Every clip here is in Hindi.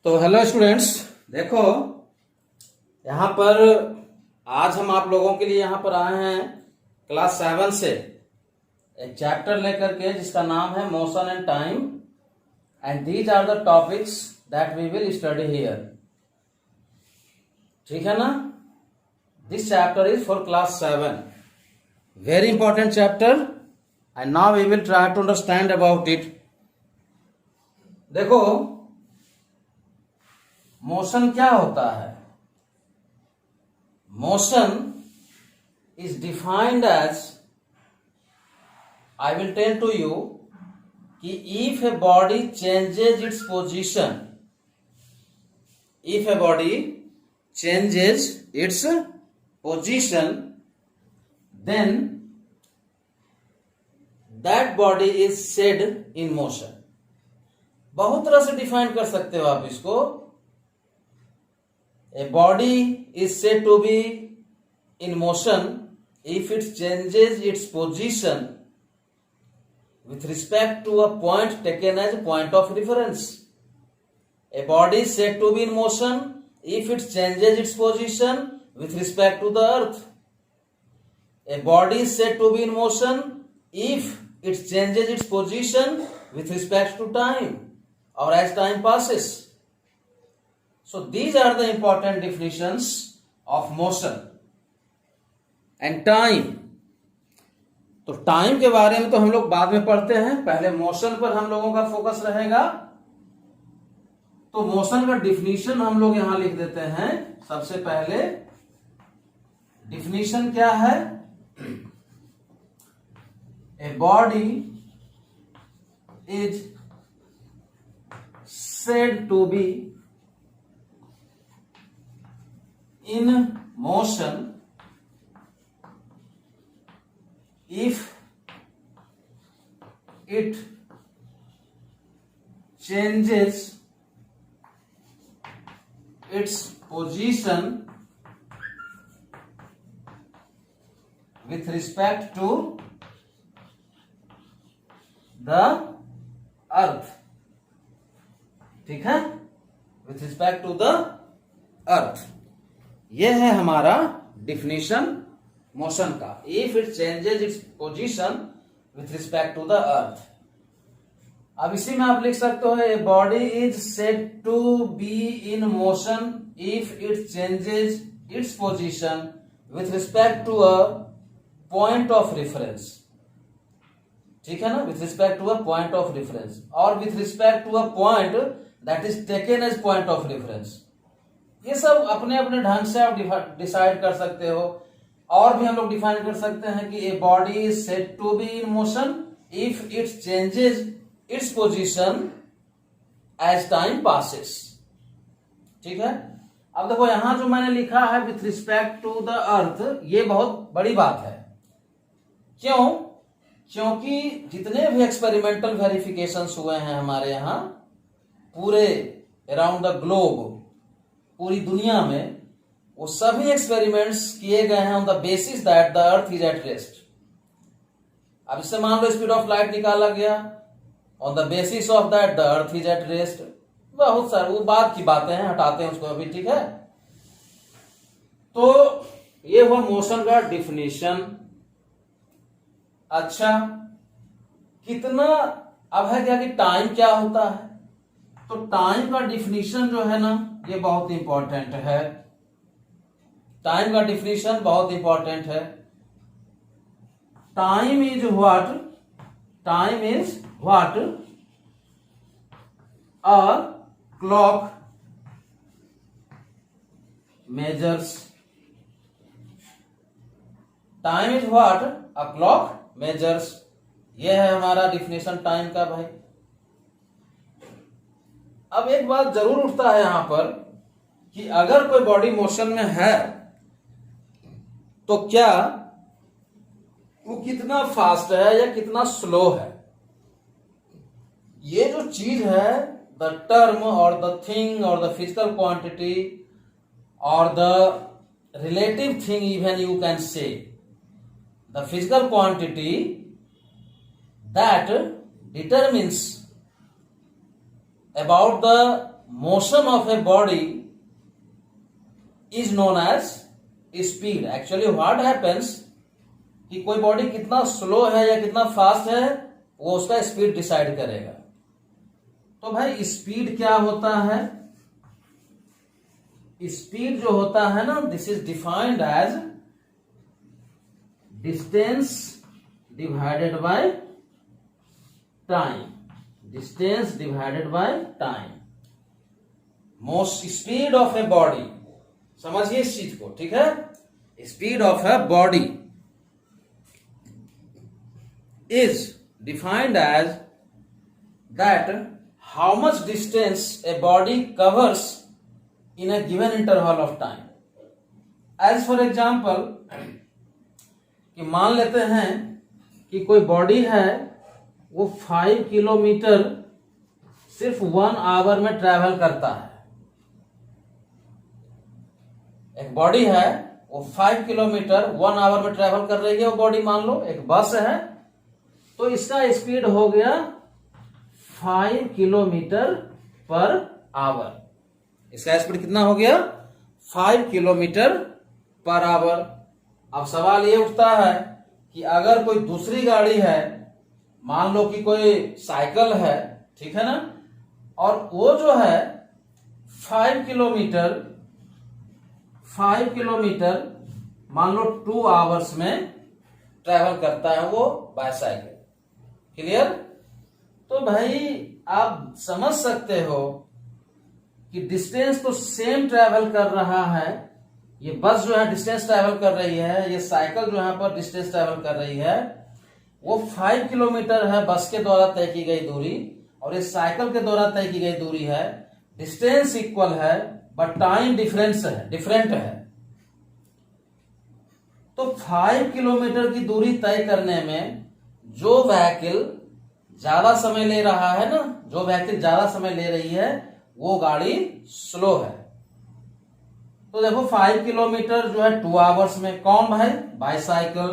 तो हेलो स्टूडेंट्स, देखो यहाँ पर आज हम आप लोगों के लिए यहाँ पर आए हैं क्लास 7 से एक चैप्टर लेकर के जिसका नाम है motion and time and these are the topics that we will study here. ठीक है ना। This chapter is for class 7, very important chapter and now we will try to understand about it. देखो मोशन क्या होता है। Motion is defined as, I will tell to you कि if a body changes its position, if a body changes its position then that body is said in motion. बहुत तरह से डिफाइन कर सकते हो आप इसको। A body is said to be in motion if it changes its position with respect to a point taken as a point of reference. A body is said to be in motion if it changes its position with respect to the earth. A body is said to be in motion if it changes its position with respect to time or as time passes. So these are the important definitions of motion and time. तो टाइम के बारे में तो हम लोग बाद में पढ़ते हैं, पहले मोशन पर हम लोगों का फोकस रहेगा। तो मोशन का डिफिनीशन हम लोग यहां लिख देते हैं। सबसे पहले डिफिनीशन क्या है? A body is said to be in motion if it changes its position with respect to the earth। ठीक है, with respect to the earth। यह है हमारा डिफिनीशन मोशन का। If it changes its position with respect to the earth. अब इसी में आप लिख सकते हो a body is said to be in motion if it changes its position with respect to a point of reference. ठीक है ना, with respect to a point of reference और with respect to a point that is taken as point of reference. ये सब अपने अपने ढंग से आप डिसाइड कर सकते हो। और भी हम लोग डिफाइन कर सकते हैं कि a body is said to be in motion if it changes its position as time passes. ठीक है। अब देखो यहां जो मैंने लिखा है with respect to the earth, ये बहुत बड़ी बात है। क्यों? क्योंकि जितने भी एक्सपेरिमेंटल वेरिफिकेशंस हुए हैं हमारे यहां पूरे अराउंड द ग्लोब, पूरी दुनिया में, वो सभी एक्सपेरिमेंट्स किए गए हैं on the basis that the earth is at rest. अब इससे मान लो स्पीड ऑफ लाइट निकाला गया, on the basis of that the earth is at rest. बहुत सारे वो बाद की बातें हैं, हटाते हैं उसको अभी। ठीक है। तो ये हुआ मोशन का डिफिनीशन। अच्छा, कितना अब है क्या कि टाइम क्या होता है। तो टाइम का डिफिनीशन जो है ना, ये बहुत इंपॉर्टेंट है। टाइम का डिफिनीशन बहुत इंपॉर्टेंट है। Time is what, time is what a clock measures. Time is what a clock measures. यह है हमारा डिफिनेशन टाइम का भाई। अब एक बात जरूर उठता है यहां पर कि अगर कोई बॉडी मोशन में है तो क्या वो कितना फास्ट है या कितना स्लो है। ये जो चीज है, द टर्म और द थिंग और द फिजिकल क्वांटिटी और the relative thing, even you can say the physical quantity that determines about the motion of a body is known as speed. Actually what happens कि कोई बॉडी कितना स्लो है या कितना फास्ट है वो उसका स्पीड डिसाइड करेगा। तो भाई स्पीड क्या होता है? स्पीड जो होता है ना, this is defined as distance divided by time. Distance divided by time. Most speed of a body, समझिए इस चीज को, ठीक है? Speed of a body is defined as that how much distance a body covers in a given interval of time. As for example, कि मान लेते हैं कि कोई बॉडी है वो 5 किलोमीटर सिर्फ 1 आवर में ट्रैवल करता है। एक बॉडी है वो 5 किलोमीटर 1 आवर में ट्रैवल कर रही है। वो बॉडी मान लो एक बस है, तो इसका स्पीड हो गया 5 किलोमीटर पर आवर। इसका स्पीड कितना हो गया? 5 किलोमीटर पर आवर। अब सवाल ये उठता है कि अगर कोई दूसरी गाड़ी है, मान लो कि कोई साइकिल है, ठीक है ना, और वो जो है 5 किलोमीटर मान लो 2 आवर्स में ट्रैवल करता है वो बाईसाइकिल। क्लियर? तो भाई आप समझ सकते हो कि डिस्टेंस तो सेम ट्रैवल कर रहा है। ये बस जो है डिस्टेंस ट्रैवल कर रही है, ये साइकिल जो यहाँ पर डिस्टेंस ट्रैवल कर रही है, वो 5 किलोमीटर है बस के द्वारा तय की गई दूरी, और ये साइकिल के द्वारा तय की गई दूरी है। डिस्टेंस इक्वल है बट टाइम डिफरेंट है। तो 5 किलोमीटर की दूरी तय करने में जो व्हीकल ज्यादा समय ले रहा है ना, जो व्हीकल ज्यादा समय ले रही है वो गाड़ी स्लो है। तो देखो 5 किलोमीटर जो है 2 आवर्स में, कौन भाई? बाईसाइकिल।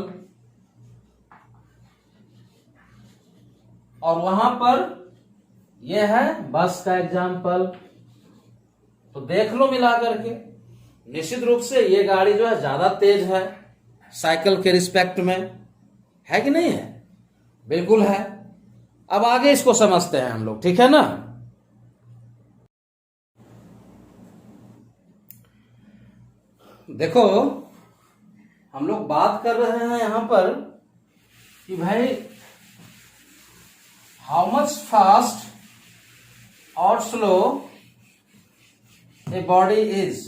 और वहां पर यह है बस का एग्जाम्पल। तो देख लो मिला करके, निश्चित रूप से ये गाड़ी जो है ज्यादा तेज है साइकिल के रिस्पेक्ट में, है कि नहीं है? बिल्कुल है। अब आगे इसको समझते हैं हम लोग, ठीक है ना? देखो हम लोग बात कर रहे हैं यहां पर कि भाई हाउ मच फास्ट और स्लो ए बॉडी इज।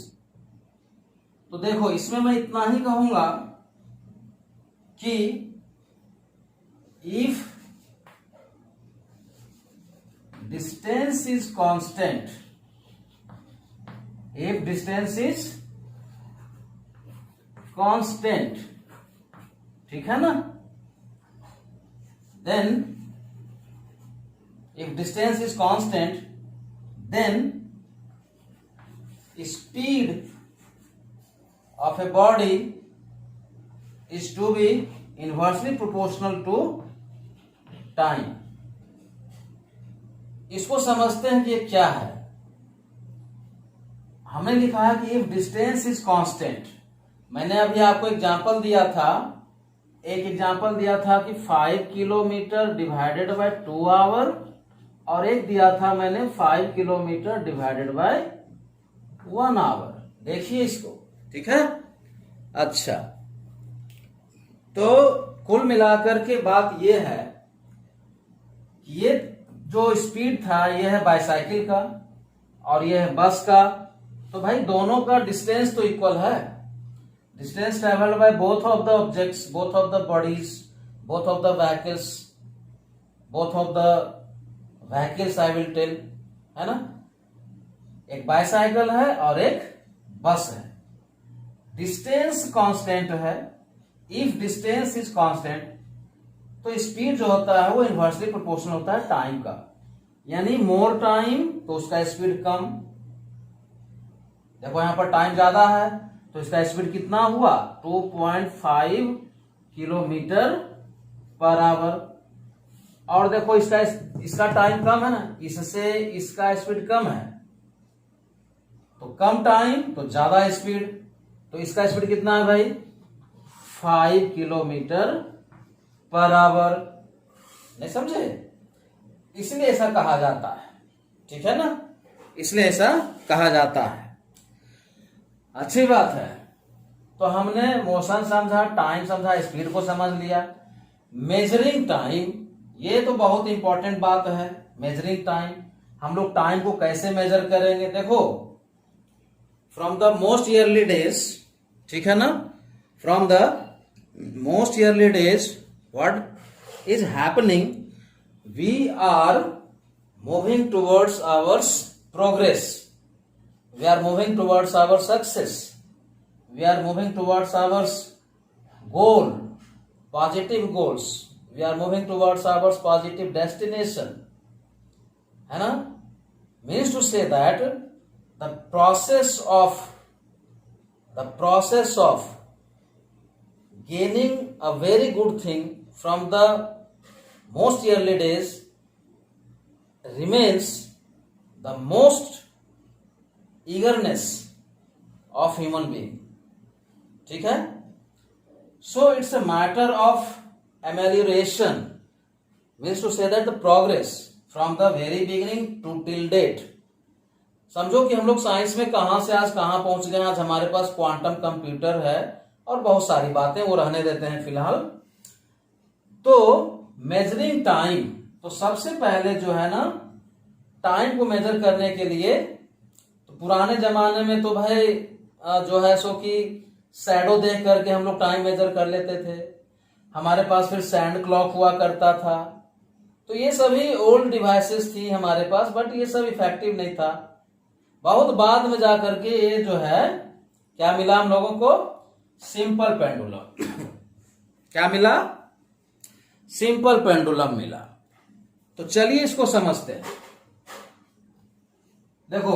तो देखो इसमें मैं इतना ही कहूंगा कि if distance is constant, if distance is constant, ठीक है ना, then if distance is constant then speed of a body is to be inversely proportional to time. इसको समझते हैं कि ये क्या है। हमने लिखा है कि if distance is constant, मैंने अभी आपको एग्जांपल दिया था, एक एग्जांपल दिया था कि 5 किलोमीटर डिवाइडेड बाय 2 आवर, और एक दिया था मैंने 5 किलोमीटर डिवाइडेड बाय 1 आवर। देखिए इसको, ठीक है? अच्छा, तो कुल मिलाकर के बात यह है कि ये जो स्पीड था यह है बाईसाइकिल का और यह है बस का। तो भाई दोनों का डिस्टेंस तो इक्वल है। Distance travelled by both of the objects, both of the bodies, both of the vehicles, both of the vehicles I will tell, है ना? एक बाईसाइकिल है और एक बस है। डिस्टेंस कांस्टेंट है। इफ डिस्टेंस इज कांस्टेंट तो स्पीड जो होता है वो इनवर्सली प्रोपोर्शनल होता है टाइम का, यानी मोर टाइम तो उसका स्पीड कम। देखो यहां पर टाइम ज्यादा है तो इसका स्पीड कितना हुआ? 2.5 किलोमीटर पर आवर। और देखो इसका टाइम कम है ना, इससे इसका स्पीड कम है तो कम टाइम तो ज्यादा स्पीड। तो इसका स्पीड कितना है भाई? 5 किलोमीटर पर आवर। नहीं समझे? इसलिए ऐसा कहा जाता है, ठीक है ना, इसलिए ऐसा कहा जाता है। अच्छी बात है। तो हमने मोशन समझा, टाइम समझा, स्पीड को समझ लिया। मेजरिंग टाइम, ये तो बहुत इंपॉर्टेंट बात है। मेजरिंग टाइम, हम लोग टाइम को कैसे मेजर करेंगे? देखो, from the most early days, ठीक है ना, from the most early days what is happening, we are moving towards our progress, we are moving towards our success, we are moving towards our goal, positive goals, we are moving towards our positive destination, है ना? Means to say that the process of gaining a very good thing from the most early days remains the most eagerness of human being, ठीक है? So it's a matter of amelioration, means to say that the progress from the very beginning to till date। समझो कि हम लोग साइंस में कहां से आज कहां पहुंच गए। आज हमारे पास क्वांटम कंप्यूटर है और बहुत सारी बातें, वो रहने देते हैं फिलहाल। तो मेजरिंग टाइम, तो सबसे पहले जो है ना, टाइम को मेजर करने के लिए, तो पुराने जमाने में तो भाई जो है सो कि शैडो देख करके हम लोग टाइम मेजर कर लेते थे। हमारे पास फिर सैंड क्लॉक हुआ करता था। तो ये सभी ओल्ड डिवाइसेस थी हमारे पास, बट ये सब इफेक्टिव नहीं था। बहुत बाद में जाकर के ये जो है क्या मिला हम लोगों को? Simple pendulum. क्या मिला? सिंपल पेंडुलम मिला। तो चलिए इसको समझते हैं। देखो,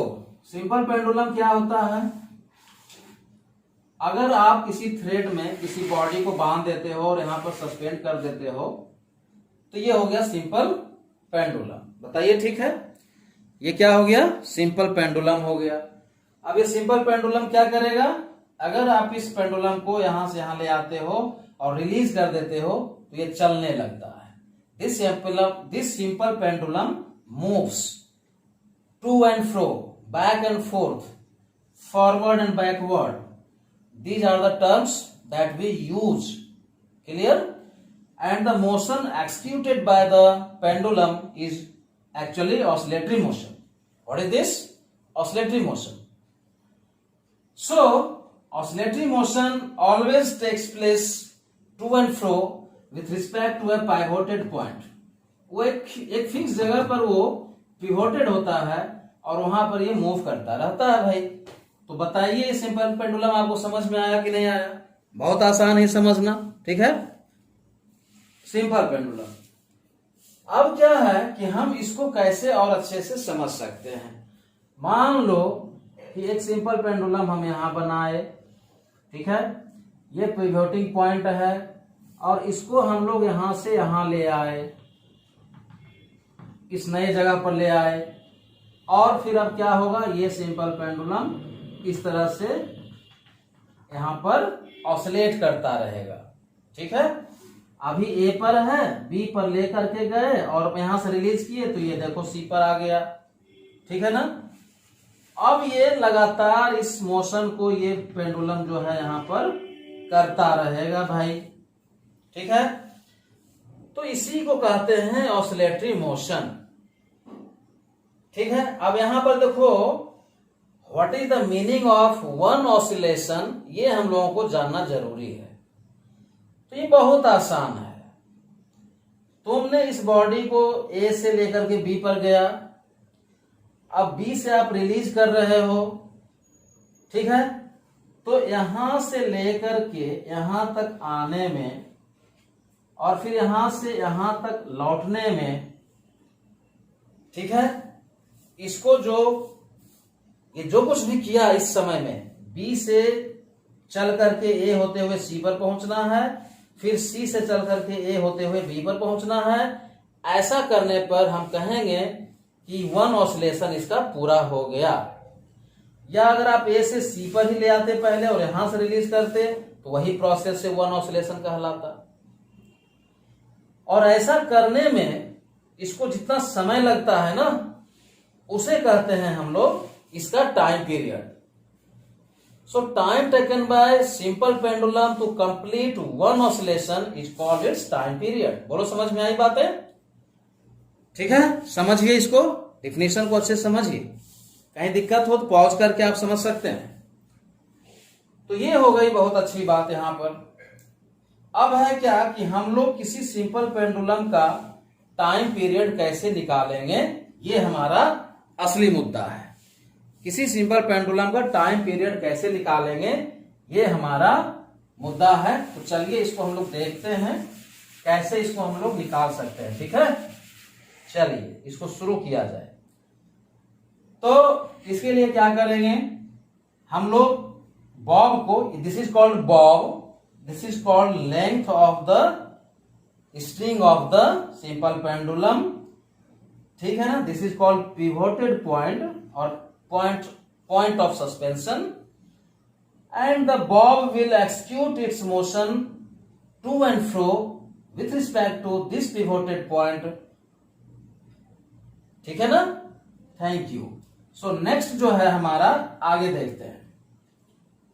सिंपल पेंडुलम क्या होता है? अगर आप किसी थ्रेड में किसी बॉडी को बांध देते हो और यहां पर सस्पेंड कर देते हो, तो ये हो गया सिंपल पेंडुलम। बताइए, ठीक है? ये क्या हो गया? सिंपल पेंडुलम हो गया। अब ये सिंपल पेंडुलम क्या करेगा? अगर आप इस पेंडुलम को यहां से यहां ले आते हो और रिलीज कर देते हो, तो ये चलने लगता है। This simple pendulum moves to and fro, back and forth, forward and backward. These are the terms that we use. Clear? And the motion executed by the pendulum is actually oscillatory motion. What is this? Oscillatory motion. So, oscillatory motion always takes place to and fro with respect to a pivoted point. वो एक फिक्स जगह पर वो पिवोटेड होता है और वहां पर ये मूव करता रहता है भाई। तो बताइए, सिंपल पेंडुलम आपको समझ में आया कि नहीं आया? बहुत आसान है समझना, ठीक है? Simple pendulum. अब क्या है कि हम इसको कैसे और अच्छे से समझ सकते हैं। मान लो कि एक सिंपल पेंडुलम हम यहां बनाए, ठीक है? ये पिवोटिंग पॉइंट है और इसको हम लोग यहां से यहां ले आए, इस नए जगह पर ले आए, और फिर अब क्या होगा? ये सिंपल पेंडुलम इस तरह से यहां पर ऑसिलेट करता रहेगा, ठीक है? अभी ए पर है, बी पर लेकर के गए और यहां से रिलीज किए, तो ये देखो सी पर आ गया, ठीक है ना? अब ये लगातार इस मोशन को ये पेंडुलम जो है यहां पर करता रहेगा भाई, ठीक है? तो इसी को कहते हैं ऑसिलेटरी मोशन, ठीक है? अब यहां पर देखो, what is the meaning of one oscillation, ये हम लोगों को जानना जरूरी है। तो ये बहुत आसान है। तुमने इस बॉडी को ए से लेकर के बी पर गया, अब बी से आप रिलीज कर रहे हो, ठीक है? तो यहां से लेकर के यहां तक आने में और फिर यहां से यहां तक लौटने में, ठीक है, इसको ये जो कुछ भी किया इस समय में, बी से चल करके ए होते हुए सी पर पहुंचना है, फिर सी से चल करके ए होते हुए बी पर पहुंचना है। ऐसा करने पर हम कहेंगे कि वन ऑसिलेशन इसका पूरा हो गया। या अगर आप ए से सी पर ही ले आते पहले और यहां से रिलीज करते तो वही प्रोसेस से वन ऑसिलेशन कहलाता। और ऐसा करने में इसको जितना समय लगता है ना, उसे कहते हैं हम लोग इसका time period. So time taken by simple pendulum to complete one oscillation is called its time period. बोलो समझ में आई बातें? ठीक है, समझिए इसको, डिफिनेशन को अच्छे से समझिए। कहीं दिक्कत हो तो पॉज करके आप समझ सकते हैं। तो ये हो गई बहुत अच्छी बात यहां पर। अब है क्या कि हम लोग किसी सिंपल पेंडुलम का टाइम पीरियड कैसे निकालेंगे, ये हमारा असली मुद्दा है। किसी सिंपल पेंडुलम का टाइम पीरियड कैसे निकालेंगे, ये हमारा मुद्दा है। तो चलिए इसको हम लोग देखते हैं कैसे इसको हम लोग निकाल सकते हैं। ठीक है, चलिए इसको शुरू किया जाए। तो इसके लिए क्या करेंगे हम लोग, बॉब को, this is called Bob, this is called length of the string of the simple pendulum. ठीक है ना, this is called pivoted point और point of suspension, and the bob will execute its motion to and fro with respect to this pivoted point. ठीक है ना, थैंक यू। सो नेक्स्ट जो है हमारा, आगे देखते हैं।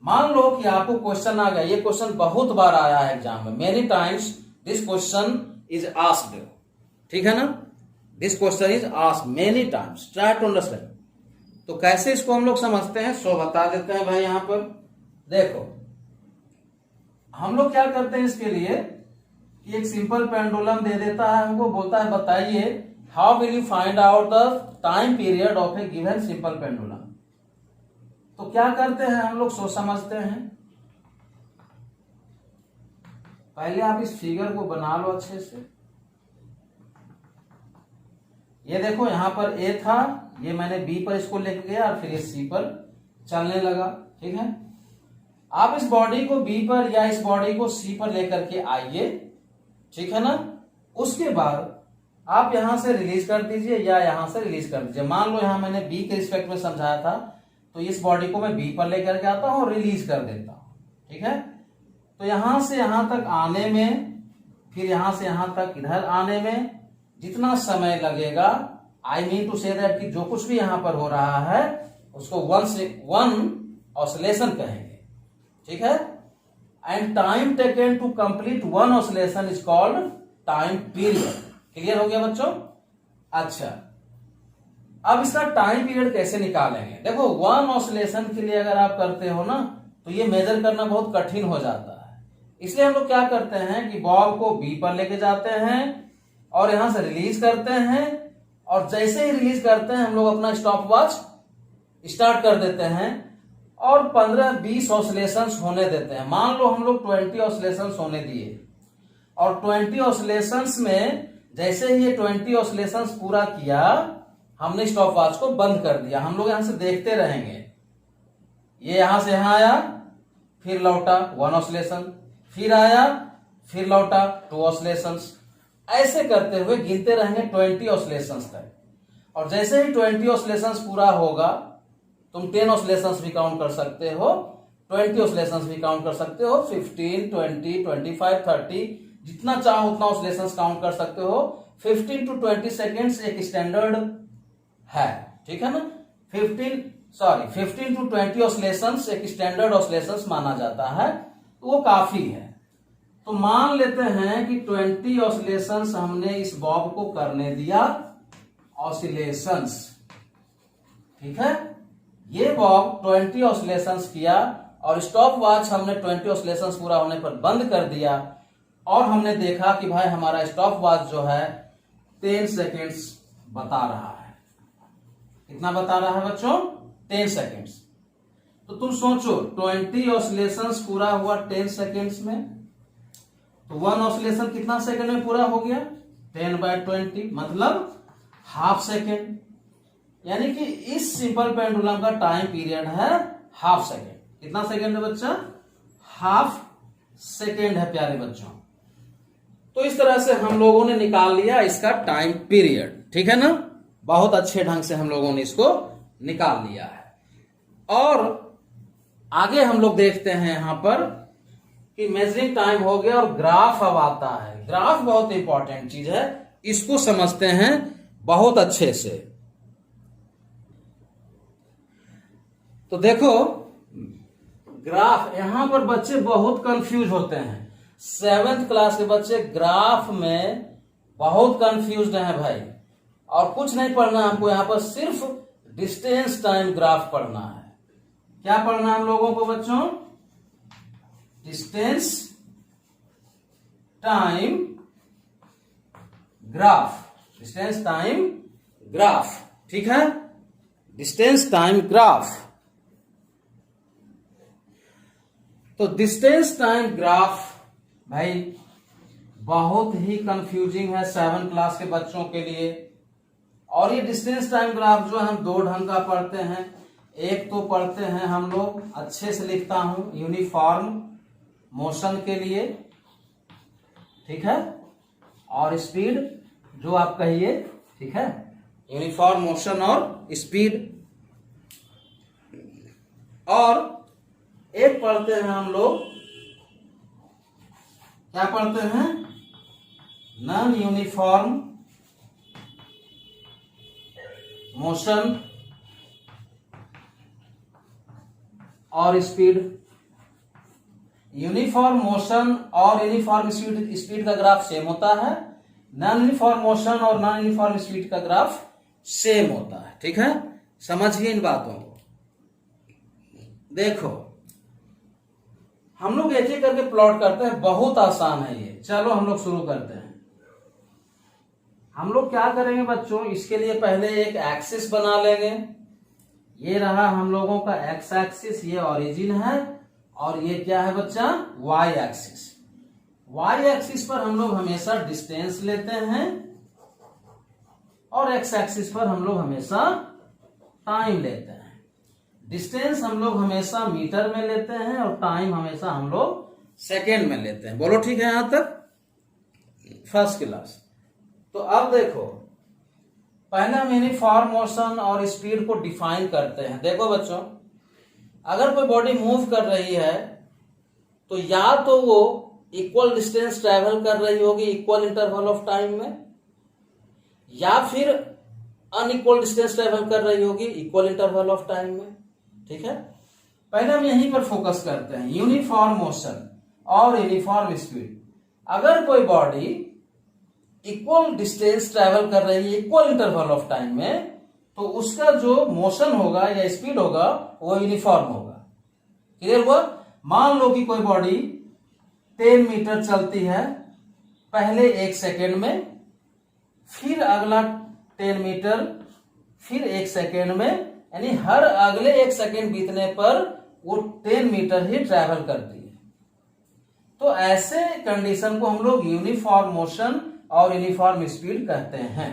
मान लो कि आपको क्वेश्चन आ गया, ये क्वेश्चन बहुत बार आया है एग्जाम में, many times this question is asked. ठीक है ना, this question is asked many times, try to understand. तो कैसे इसको हम लोग समझते हैं, सो बता देते हैं भाई। यहां पर देखो, हम लोग क्या करते हैं इसके लिए कि एक सिंपल पेंडुलम दे देता है हमको, बोलता है बताइए how will you find out the time period of A given simple pendulum. तो क्या करते हैं हम लोग, सोच समझते हैं। पहले आप इस फिगर को बना लो अच्छे से। ये देखो यहां पर ए था, ये मैंने बी पर इसको लेके गया और फिर ये सी पर चलने लगा। ठीक है, आप इस बॉडी को बी पर या इस बॉडी को सी पर लेकर के आइए। ठीक है ना, उसके बाद आप यहां से रिलीज कर दीजिए या यहां से रिलीज कर दीजिए। मान लो यहां मैंने बी के रिस्पेक्ट में समझाया था, तो इस बॉडी को मैं बी पर लेकर के आता हूं और रिलीज कर देता हूं। ठीक है, तो यहां से यहां तक आने में, फिर यहां से यहां तक इधर आने में जितना समय लगेगा, I mean to say that कि जो कुछ भी यहां पर हो रहा है उसको वन ऑसिलेशन कहेंगे। ठीक है, and time taken to complete one oscillation is called time period. Clear हो गया बच्चों? अच्छा, अब इसका टाइम पीरियड कैसे निकालेंगे। देखो, वन ऑसिलेशन के लिए अगर आप करते हो ना, तो ये मेजर करना बहुत कठिन हो जाता है। इसलिए हम लोग क्या करते हैं कि बॉब को बी पर लेके जाते हैं और यहां से रिलीज करते हैं, और जैसे ही रिलीज करते हैं हम लोग अपना स्टॉप वॉच स्टार्ट कर देते हैं और 15-20 ऑसिलेशंस होने देते हैं। मान लो हम लोग 20 ऑसिलेशंस होने दिए, और 20 ऑसिलेशंस में जैसे ही ये 20 ऑसिलेशंस पूरा किया, हमने स्टॉप वॉच को बंद कर दिया। हम लोग यहां से देखते रहेंगे, ये यहां से यहां आया, फिर लौटा 1 ऑसिलेशन, फिर आया, फिर लौटा 2 ऑसिलेशंस। ऐसे करते हुए गिनते रहेंगे 20 ऑसिलेशंस तक। और जैसे ही 20 ऑसिलेशंस पूरा होगा, तुम 10 ऑसिलेशंस भी काउंट कर सकते हो, 20 ऑसिलेशंस भी काउंट कर सकते हो, 15, 20, 25, 30, जितना चाहो उतना ऑसिलेशंस काउंट कर सकते हो। 15 to 20 सेकेंड्स एक स्टैंडर्ड है। ठीक है ना, 15 to 20 ऑसिलेशंस एक स्टैंडर्ड ऑसिलेशंस माना जाता है, तो वो काफी है। तो मान लेते हैं कि 20 ऑसिलेशंस हमने इस बॉब को करने दिया, ऑसिलेशंस। ठीक है, ये बॉब 20 ऑसिलेशंस किया और स्टॉप वॉच हमने 20 ऑसिलेशंस पूरा होने पर बंद कर दिया, और हमने देखा कि भाई हमारा स्टॉप वॉच जो है 10 सेकेंड्स बता रहा है। कितना बता रहा है बच्चों? 10 सेकेंड्स। तो तुम सोचो, 20 ऑसिलेशंस पूरा हुआ 10 सेकेंड्स में, तो 1 ऑसिलेशन कितना सेकंड में पूरा हो गया? 10/20, मतलब हाफ सेकेंड। यानी कि इस सिंपल पेंडुलम का टाइम पीरियड है हाफ सेकेंड। कितना सेकेंड है बच्चा? हाफ सेकेंड है प्यारे बच्चों। तो इस तरह से हम लोगों ने निकाल लिया इसका टाइम पीरियड। ठीक है ना, बहुत अच्छे ढंग से हम लोगों ने इसको निकाल लिया है। और आगे हम लोग देखते हैं यहां पर कि मेजरिंग टाइम हो गया और ग्राफ अब आता है। ग्राफ बहुत इंपॉर्टेंट चीज है, इसको समझते हैं बहुत अच्छे से। तो देखो ग्राफ, यहां पर बच्चे बहुत कंफ्यूज होते हैं। 7th क्लास के बच्चे ग्राफ में बहुत कंफ्यूज्ड हैं भाई। और कुछ नहीं पढ़ना हमको, यहां पर सिर्फ डिस्टेंस टाइम ग्राफ पढ़ना है। क्या पढ़ना हम लोगों को बच्चों? Distance time graph. Distance time graph, ठीक है, डिस्टेंस टाइम ग्राफ। तो डिस्टेंस टाइम ग्राफ भाई बहुत ही कंफ्यूजिंग है 7th क्लास के बच्चों के लिए। और ये डिस्टेंस टाइम ग्राफ जो हम दो ढंग का पढ़ते हैं। एक तो पढ़ते हैं हम लोग, अच्छे से लिखता हूं, यूनिफॉर्म मोशन के लिए, ठीक है, और स्पीड जो आप कहिए, ठीक है, यूनिफॉर्म मोशन और स्पीड। और एक पढ़ते हैं हम लोग, क्या पढ़ते हैं? नॉन यूनिफॉर्म मोशन और स्पीड। यूनिफॉर्म मोशन और यूनिफॉर्म स्पीड का ग्राफ सेम होता है। नॉन यूनिफॉर्म मोशन और नॉन यूनिफॉर्म स्पीड का ग्राफ सेम होता है, ठीक है। समझिए इन बातों को। देखो हम लोग एक एक करके प्लॉट करते हैं, बहुत आसान है ये। चलो हम लोग शुरू करते हैं। हम लोग क्या करेंगे बच्चों, इसके लिए पहले एक एक्सिस बना लेंगे। ये रहा हम लोगों का एक्स एक्सिस, ये ओरिजिन है, और ये क्या है बच्चा? Y axis. वाई एक्सिस पर हम लोग हमेशा डिस्टेंस लेते हैं और एक्स एक्सिस पर हम लोग हमेशा टाइम लेते हैं। डिस्टेंस हम लोग हमेशा मीटर में लेते हैं और टाइम हमेशा हम लोग सेकेंड में लेते हैं। बोलो ठीक है यहां तक? First class. तो अब देखो, पहले हम यूनिफॉर्म मोशन और स्पीड को डिफाइन करते हैं। देखो बच्चों, अगर कोई बॉडी मूव कर रही है तो या तो वो इक्वल डिस्टेंस ट्रेवल कर रही होगी इक्वल इंटरवल ऑफ टाइम में, या फिर अनइक्वल डिस्टेंस ट्रेवल कर रही होगी इक्वल इंटरवल ऑफ टाइम में, ठीक है। पहले हम यहीं पर फोकस करते हैं, यूनिफॉर्म मोशन और यूनिफॉर्म स्पीड। अगर कोई बॉडी इक्वल डिस्टेंस ट्रेवल कर रही है इक्वल इंटरवल ऑफ टाइम में, तो उसका जो मोशन होगा या स्पीड होगा वो यूनिफॉर्म होगा। क्लियर हुआ? मान लो कि कोई बॉडी 10 मीटर चलती है पहले 1 सेकेंड में, फिर अगला 10 मीटर, फिर 1 सेकेंड में, यानी हर अगले 1 सेकेंड बीतने पर वो 10 मीटर ही ट्रेवल करती है। तो ऐसे कंडीशन को हम लोग यूनिफॉर्म मोशन और यूनिफॉर्म स्पीड कहते हैं।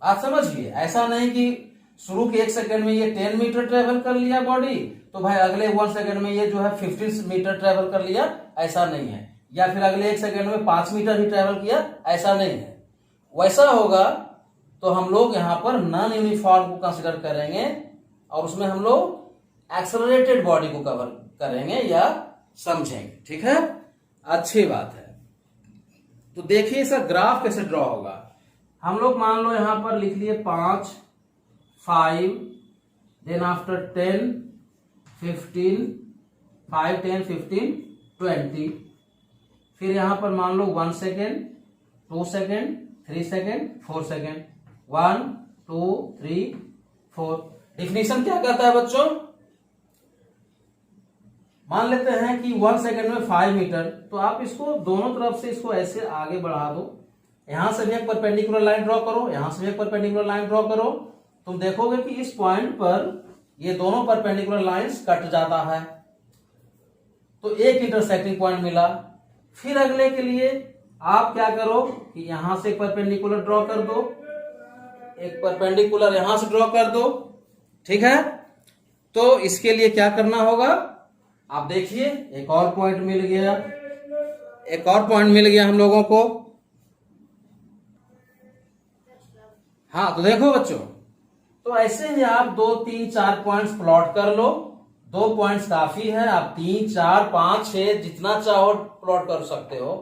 आप समझिए, ऐसा नहीं कि शुरू के 1 सेकेंड में ये 10 मीटर ट्रेवल कर लिया बॉडी, तो भाई अगले 1 सेकेंड में ये जो है 15 मीटर ट्रेवल कर लिया, ऐसा नहीं है। या फिर अगले 1 सेकेंड में 5 मीटर ही ट्रेवल किया, ऐसा नहीं है। वैसा होगा तो हम लोग यहां पर नॉन यूनिफॉर्म को कंसिडर करेंगे और उसमें हम लोग एक्सेलरेटेड बॉडी को कवर करेंगे या समझेंगे, ठीक है। अच्छी बात है। तो देखिए इसका ग्राफ कैसे ड्रॉ होगा। हम लोग मान लो यहां पर लिख लिए 5, 5, देन आफ्टर 10, 15, 5, 10, 15, 20, फिर यहां पर मान लो 1 second, 2 second, 3 second, 4 second, 1, 2, 3, 4। Definition क्या कहता है बच्चों? मान लेते हैं कि 1 सेकेंड में 5 मीटर, तो आप इसको दोनों तरफ से इसको ऐसे आगे बढ़ा दो। यहां से भी एक परपेंडिकुलर लाइन ड्रॉ करो, यहां से भी एक परपेंडिकुलर लाइन ड्रॉ करो। तुम देखोगे कि इस पॉइंट पर ये दोनों परपेंडिकुलर लाइंस कट जाता है, तो एक इंटरसेक्टिंग पॉइंट मिला। फिर अगले के लिए आप क्या करो कि यहां से एक परपेंडिकुलर ड्रॉ कर दो, एक परपेंडिकुलर यहां से ड्रॉ कर दो, ठीक है। तो इसके लिए क्या करना होगा, आप देखिए एक और पॉइंट मिल गया, एक और पॉइंट मिल गया हम लोगों को। हाँ तो देखो बच्चों, तो ऐसे ही आप 2, 3, 4 पॉइंट्स प्लॉट कर लो। 2 पॉइंट्स काफी है, आप 3, 4, 5, 6 जितना चाहो प्लॉट कर सकते हो।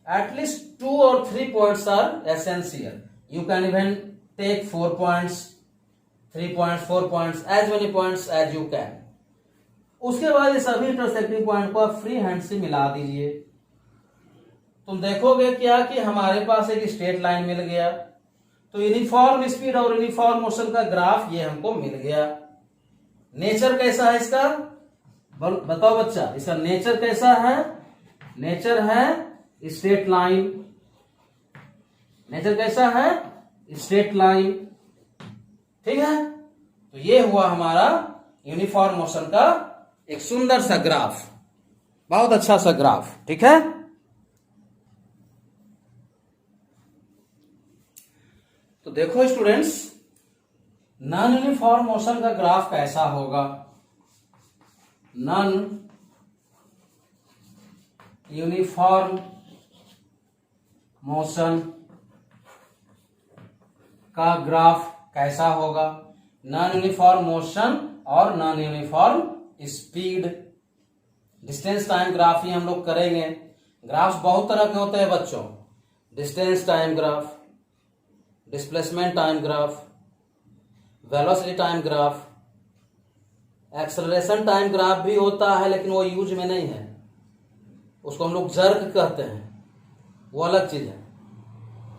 At least 2 or 3 points are essential. You can even take 4 points, 3 points, 4 points, as many points as you can. उसके बाद ये सभी इंटरसेक्टिंग पॉइंट को आप फ्री हैंड से मिला दीजिए। तुम देखोगे क्या कि हमारे पास एक स्ट्रेट लाइन मिल गया, तो यूनिफॉर्म स्पीड और यूनिफॉर्म मोशन का ग्राफ ये हमको मिल गया। नेचर कैसा है इसका, बताओ बच्चा, इसका नेचर कैसा है? नेचर है स्ट्रेट लाइन। नेचर कैसा है? Straight line. ठीक है, तो ये हुआ हमारा यूनिफॉर्म मोशन का एक सुंदर सा ग्राफ, बहुत अच्छा सा ग्राफ। ठीक है, तो देखो स्टूडेंट्स, नॉन यूनिफॉर्म मोशन का ग्राफ कैसा होगा? नॉन यूनिफॉर्म मोशन का ग्राफ कैसा होगा? नॉन यूनिफॉर्म मोशन और non uniform speed, distance time graph ही हम लोग करेंगे। ग्राफ्स बहुत तरह के होते हैं बच्चों, distance time graph, displacement time graph, velocity time graph, acceleration time graph भी होता है, लेकिन वो यूज में नहीं है, उसको हम लोग जर्क कहते हैं, वो अलग चीज है।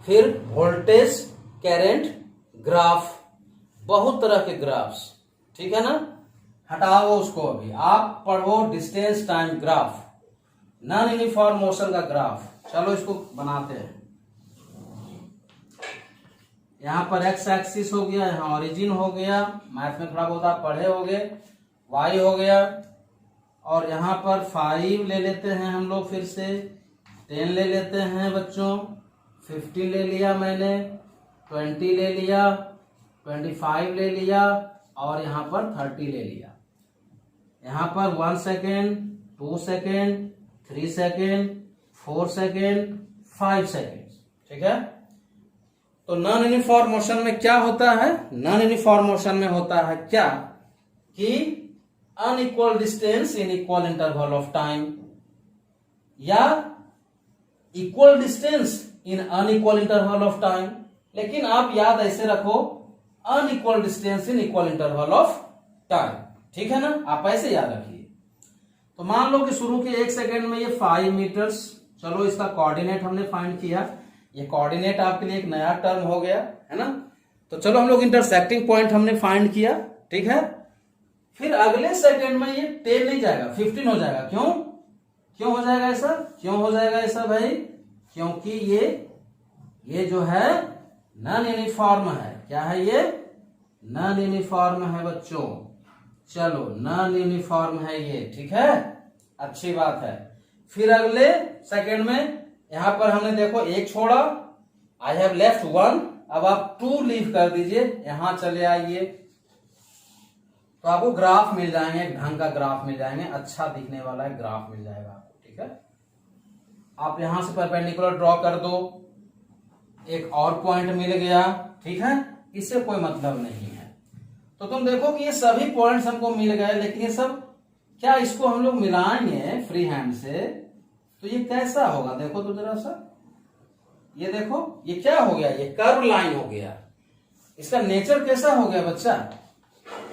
फिर वोल्टेज करंट ग्राफ, बहुत तरह के ग्राफ्स। ठीक है ना, हटाओ उसको, अभी आप पढ़ो distance time graph, non uniform motion का ग्राफ। चलो इसको बनाते हैं। यहां पर एक्स एक्सिस हो गया, यहां ओरिजिन हो गया, मैथ में थोड़ा बहुत आप पढ़े होंगे, वाई हो गया, और यहां पर 5 ले लेते हैं हम लोग, फिर से 10 ले लेते हैं बच्चों, 15 ले लिया मैंने, 20 ले लिया, 25 ले लिया, और यहां पर 30 ले लिया। यहां पर 1 second, 2 second, 3 second, 4 second, 5 second. ठीक है, तो नॉन यूनिफॉर्म मोशन में क्या होता है? नॉन यूनिफॉर्म मोशन में होता है क्या कि unequal distance in equal interval of time, या equal distance in unequal interval of time. लेकिन आप याद ऐसे रखो, unequal distance in equal interval of time. ठीक है ना, आप ऐसे याद रखिए। तो मान लो कि शुरू के 1 सेकेंड में ये 5 मीटर्स, चलो इसका कोऑर्डिनेट हमने फाइंड किया, ये कोऑर्डिनेट आपके लिए एक नया टर्म हो गया है ना। तो चलो हम लोग इंटरसेक्टिंग पॉइंट हमने फाइंड किया। ठीक है, फिर अगले सेकंड में ये 10 नहीं जाएगा, 15 हो जाएगा। क्यों हो जाएगा ऐसा? क्यों हो जाएगा ऐसा भाई? क्योंकि ये जो है नॉन यूनिफॉर्म है। क्या है ये? नॉन यूनिफॉर्म है बच्चों। चलो नॉन यूनिफॉर्म है ये, ठीक है, अच्छी बात है। फिर अगले सेकंड में यहां पर हमने देखो 1 छोड़ा, आई हैव लेफ्ट 1, अब आप 2 लीव कर दीजिए, यहां चले आइए, तो आपको ग्राफ मिल जाएंगे, एक ढंग का ग्राफ मिल जाएंगे, अच्छा दिखने वाला है ग्राफ मिल जाएगा आपको। ठीक है, आप यहां से परपेंडिकुलर ड्रॉ कर दो, एक और पॉइंट मिल गया। ठीक है, इससे कोई मतलब नहीं है। तो तुम देखो कि ये सभी पॉइंट्स हमको मिल गए, लेकिन ये सब क्या इसको हम लोग मिलाएंगे फ्री हैंड से तो ये कैसा होगा? देखो तो जरा सा, ये देखो ये क्या हो गया, ये कर्व लाइन हो गया। इसका नेचर कैसा हो गया बच्चा?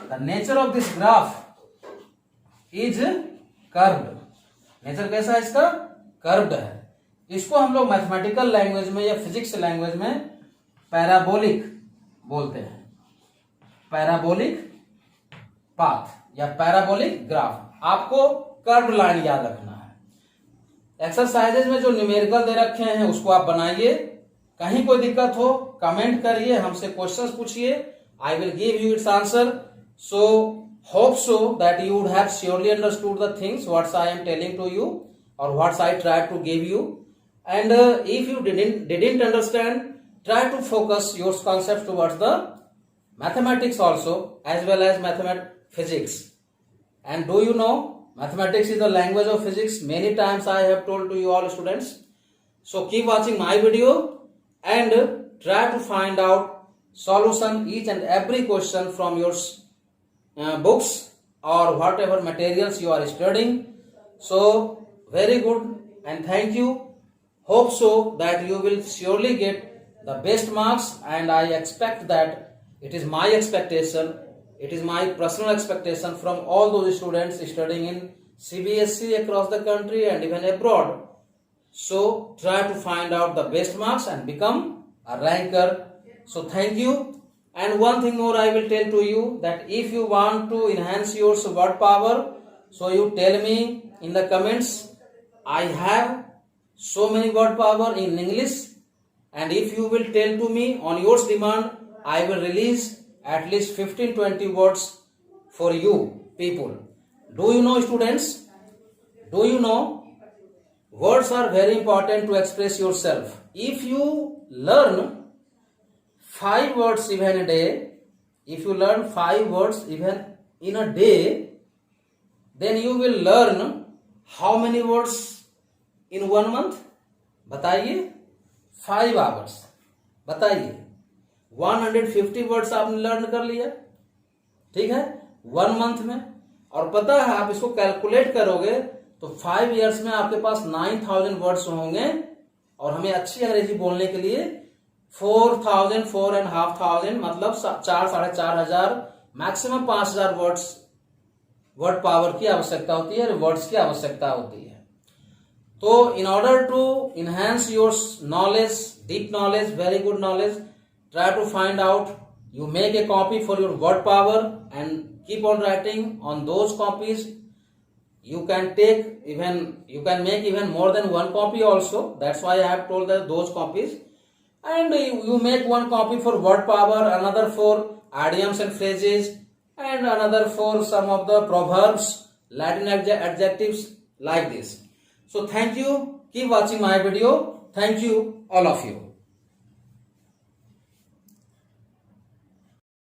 The nature of this graph is curved. Nature कैसा है इसका? कर्व्ड है। इसको हम लोग मैथमेटिकल लैंग्वेज में या फिजिक्स लैंग्वेज में पैराबोलिक बोलते हैं, पैराबोलिक पाथ या पैराबोलिक ग्राफ। आपको कर्व लाइन याद रखना है। एक्सरसाइजेज में जो न्यूमेरिकल दे रखे हैं उसको आप बनाइए, कहीं कोई दिक्कत हो कमेंट करिए, हमसे क्वेश्चंस पूछिए, I will give you its answer. So hope so that you would have surely understood the things what's I am telling to you or what I tried to give you, and if you didn't understand, try to focus your concepts towards the mathematics also, as well as physics. And do you know mathematics is the language of physics? Many times I have told to you all students. So keep watching my video and try to find out solution each and every question from your books or whatever materials you are studying. So very good, and thank you. Hope so that you will surely get the best marks, and I expect that it is my expectation, it is my personal expectation from all those students studying in CBSE across the country and even abroad. So try to find out the best marks and become a ranker. So thank you. And one thing more I will tell to you, that if you want to enhance your word power, so you tell me in the comments. I have so many word power in English, and if you will tell to me on your demand, I will release at least 15-20 words for you people. Do you know, students? Do you know? Words are very important to express yourself. If you learn 5 words even a day, if you learn 5 words even in a day, then you will learn how many words in 1 month? बताइए. 5 hours. बताइए. 150 वर्ड्स आपने लर्न कर लिया, ठीक है, 1 मंथ में. और पता है आप इसको कैलकुलेट करोगे तो 5 years में आपके पास 9000 वर्ड्स होंगे, और हमें अच्छी अंग्रेजी बोलने के लिए 4000, 4500 मतलब 4-4,500, मैक्सिमम 5000 वर्ड्स वर्ड पावर की आवश्यकता होती है, वर्ड्स की आवश्यकता होती है. तो in order to enhance your knowledge, deep knowledge, very good knowledge, try to find out, you make a copy for your word power and keep on writing on those copies. You can make even more than 1 copy also. That's why I have told that those copies. And you make 1 copy for word power, another for idioms and phrases, and another for some of the proverbs, Latin adjectives, like this. So thank you. Keep watching my video. Thank you, all of you.